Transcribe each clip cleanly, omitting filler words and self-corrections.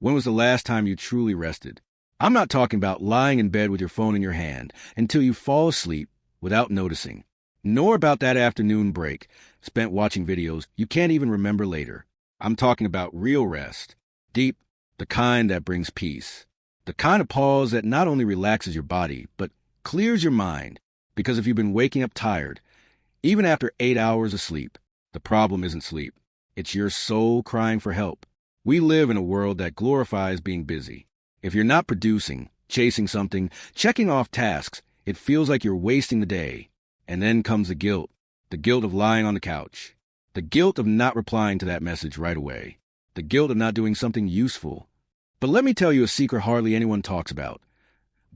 When was the last time you truly rested? I'm not talking about lying in bed with your phone in your hand until you fall asleep without noticing, nor about that afternoon break spent watching videos you can't even remember later. I'm talking about real rest, deep, the kind that brings peace, the kind of pause that not only relaxes your body, but clears your mind. Because if you've been waking up tired, even after 8 hours of sleep, the problem isn't sleep. It's your soul crying for help. We live in a world that glorifies being busy. If you're not producing, chasing something, checking off tasks, it feels like you're wasting the day. And then comes the guilt of lying on the couch, the guilt of not replying to that message right away, the guilt of not doing something useful. But let me tell you a secret hardly anyone talks about.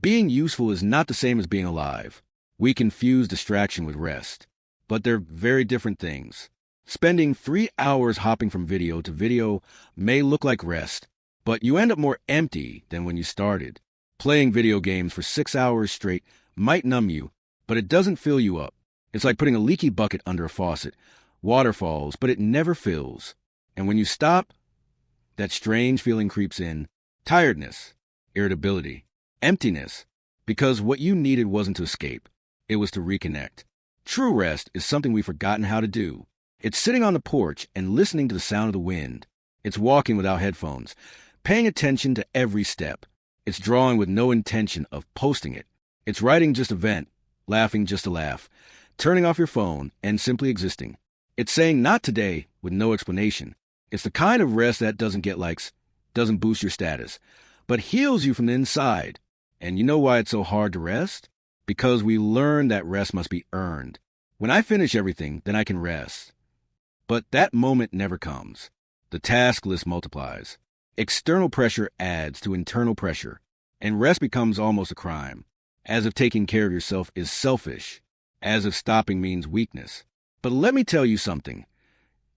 Being useful is not the same as being alive. We confuse distraction with rest, but they're very different things. Spending 3 hours hopping from video to video may look like rest, but you end up more empty than when you started. Playing video games for 6 hours straight might numb you, but it doesn't fill you up. It's like putting a leaky bucket under a faucet. Water falls, but it never fills. And when you stop, that strange feeling creeps in. Tiredness, irritability, emptiness, because what you needed wasn't to escape. It was to reconnect. True rest is something we've forgotten how to do. It's sitting on the porch and listening to the sound of the wind. It's walking without headphones, paying attention to every step. It's drawing with no intention of posting it. It's writing just to vent, laughing just to laugh, turning off your phone and simply existing. It's saying not today with no explanation. It's the kind of rest that doesn't get likes, doesn't boost your status, but heals you from the inside. And you know why it's so hard to rest? Because we learned that rest must be earned. When I finish everything, then I can rest. But that moment never comes. The task list multiplies. External pressure adds to internal pressure, and rest becomes almost a crime, as if taking care of yourself is selfish, as if stopping means weakness. But let me tell you something.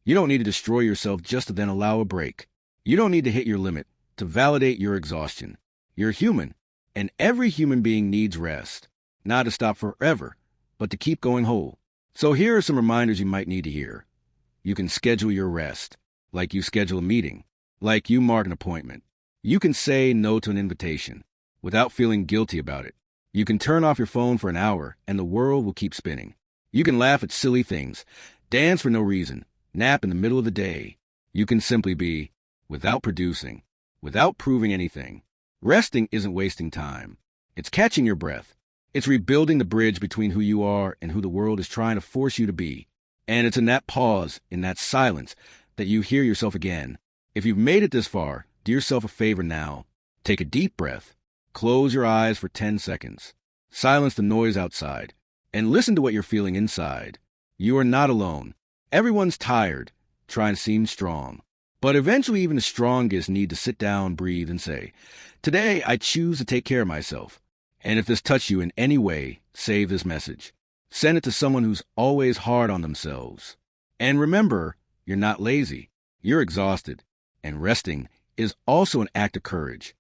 You don't need to destroy yourself just to then allow a break. You don't need to hit your limit to validate your exhaustion. You're human, and every human being needs rest, not to stop forever, but to keep going whole. So here are some reminders you might need to hear. You can schedule your rest, like you schedule a meeting, like you mark an appointment. You can say no to an invitation without feeling guilty about it. You can turn off your phone for an hour and the world will keep spinning. You can laugh at silly things, dance for no reason, nap in the middle of the day. You can simply be without producing, without proving anything. Resting isn't wasting time. It's catching your breath. It's rebuilding the bridge between who you are and who the world is trying to force you to be. And it's in that pause, in that silence, that you hear yourself again. If you've made it this far, do yourself a favor now. Take a deep breath. Close your eyes for 10 seconds. Silence the noise outside. And listen to what you're feeling inside. You are not alone. Everyone's tired, trying to seem strong. But eventually even the strongest need to sit down, breathe, and say, "Today I choose to take care of myself." And if this touched you in any way, save this message. Send it to someone who's always hard on themselves. And remember, you're not lazy. You're exhausted. And resting is also an act of courage.